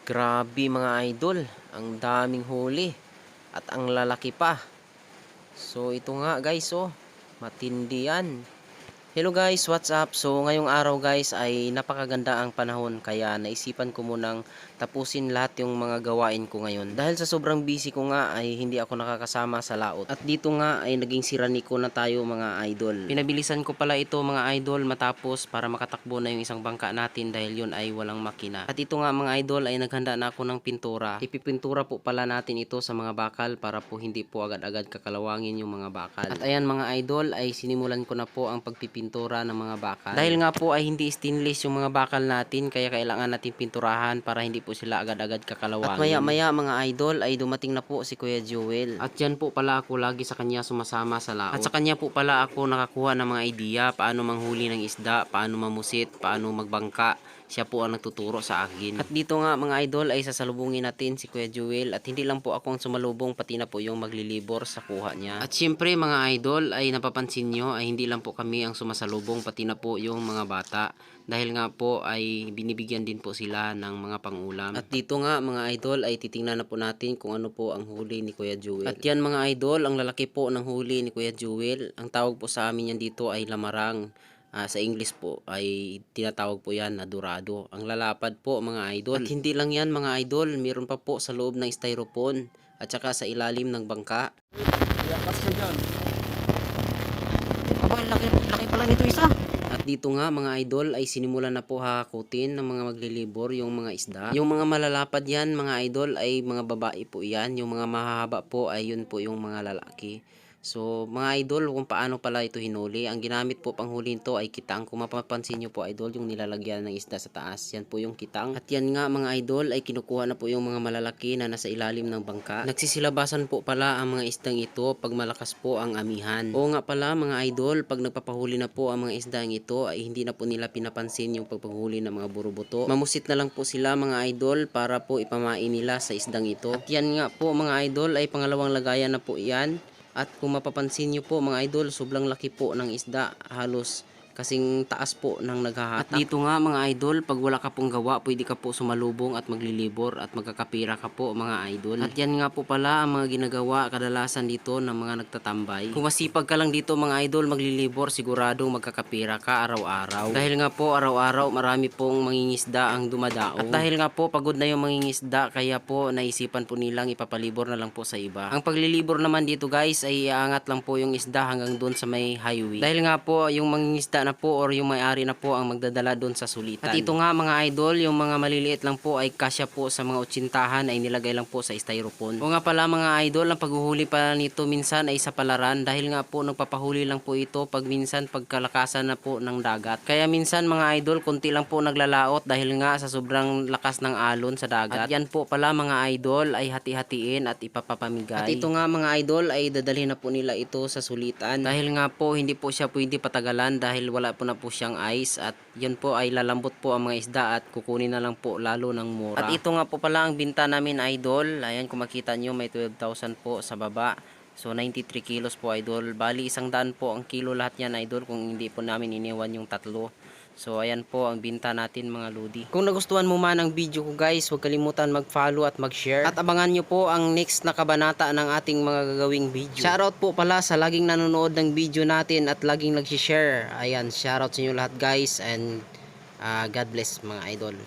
Grabe mga idol, ang daming huli at ang lalaki pa. So ito nga guys, oh, matindi yan. Hello guys, what's up? So ngayong araw guys ay napakaganda ang panahon, kaya naisipan ko munang tapusin lahat yung mga gawain ko ngayon. Dahil sa sobrang busy ko nga ay hindi ako nakakasama sa laot. At dito nga ay naging siraniko na tayo mga idol. Pinabilisan ko pala ito mga idol matapos para makatakbo na yung isang bangka natin dahil yun ay walang makina. At ito nga mga idol ay naghanda na ako ng pintura. Ipipintura po pala natin ito sa mga bakal para po hindi po agad-agad kakalawangin yung mga bakal. At ayan mga idol ay sinimulan ko na po ang pagpipintura ng mga bakal. Dahil nga po ay hindi stainless yung mga bakal natin, kaya kailangan natin pinturahan para hindi po sila agad-agad kakalawangin. At maya-maya mga idol ay dumating na po si Kuya Joel. At yan po pala ako lagi sa kanya sumasama sa laot. At sa kanya po pala ako nakakuha ng mga idea paano manghuli ng isda, paano mamusit, paano magbangka. Siya po ang nagtuturo sa akin. At dito nga mga idol ay sasalubungin natin si Kuya Joel. At hindi lang po ako ang sumalubong, pati na po yung maglilibor sa kuha niya. At syempre mga idol ay napapansin nyo ay hindi lang po kami ang sumasalubong, pati na po yung mga bata. Dahil nga po ay binibigyan din po sila ng mga pangulam. At dito nga mga idol ay titingnan na po natin kung ano po ang huli ni Kuya Joel. At yan mga idol, ang lalaki po ng huli ni Kuya Joel. Ang tawag po sa amin yan dito ay lamarang. Sa English po ay tinatawag po yan na dorado. Ang lalapad po mga idol. At hindi lang yan mga idol, meron pa po sa loob ng styrofoam at saka sa ilalim ng bangka. Aba, laki pala nito isa. At dito nga mga idol ay sinimulan na po hakutin ng mga maglilibor yung mga isda. Yung mga malalapad yan mga idol ay mga babae po yan. Yung mga mahahaba po ay yun po yung mga lalaki. So mga idol, kung paano pala ito hinuli, ang ginamit po panghuli nito ay kitang. Kung mapapansin nyo po idol, yung nilalagyan ng isda sa taas, yan po yung kitang. At yan nga mga idol ay kinukuha na po yung mga malalaki na nasa ilalim ng bangka. Nagsisilabasan po pala ang mga isdang ito pag malakas po ang amihan. Oo nga pala mga idol, pag nagpapahuli na po ang mga isdang ito ay hindi na po nila pinapansin yung pagpahuli ng mga burubuto. Mamusit na lang po sila mga idol para po ipamain nila sa isdang ito. At yan nga po mga idol ay pangalawang lagayan na po yan. At kung mapapansin nyo po mga idol, sobrang laki po ng isda, halos kasing taas po ng naghahatak. At dito nga mga idol, pag wala ka pong gawa, pwede ka po sumalubong at maglilibor at magkakapira ka po mga idol. At yan nga po pala ang mga ginagawa kadalasan dito ng mga nagtatambay. Kung masipag ka lang dito mga idol maglilibor, siguradong magkakapira ka araw-araw. Dahil nga po araw-araw marami pong mangingisda ang dumadaong. At dahil nga po pagod na yung mangingisda, kaya po naisipan po nilang ipapalibor na lang po sa iba. Ang paglilibor naman dito guys ay iaangat lang po yung isda hanggang doon sa may highway. Dahil nga po yung mangingisda na po or yung may-ari na po ang magdadala doon sa sulitan. At ito nga mga idol, yung mga maliliit lang po ay kasya po sa mga 80 ay nilagay lang po sa styrofoam. O nga pala mga idol, ang paghuhuli pa nito minsan ay sa palaran dahil nga po nagpapahuli lang po ito pag minsan pagkalakasan na po ng dagat. Kaya minsan mga idol, konti lang po naglalaot dahil nga sa sobrang lakas ng alon sa dagat. At yan po pala mga idol ay hati-hatiin at ipapapamigay. At ito nga mga idol ay dadalhin na po nila ito sa sulitan dahil nga po hindi po siya pwede patagalan dahil wala po na po siyang ice. At yun po ay lalambot po ang mga isda at kukunin na lang po lalo ng mura. At ito nga po pala ang binta namin idol. Ayan kung makita nyo may 12,000 po sa baba. So 93 kilos po idol. Bali 100 po ang kilo lahat yan idol kung hindi po namin iniwan yung tatlo. So ayan po ang binta natin mga lodi. Kung nagustuhan mo man ang video ko guys, huwag kalimutan mag-follow at mag-share. At abangan nyo po ang next na kabanata ng ating mga gagawing video. Shoutout po pala sa laging nanonood ng video natin at laging nag-share. Ayan, shoutout sa inyo lahat guys and God bless mga idol.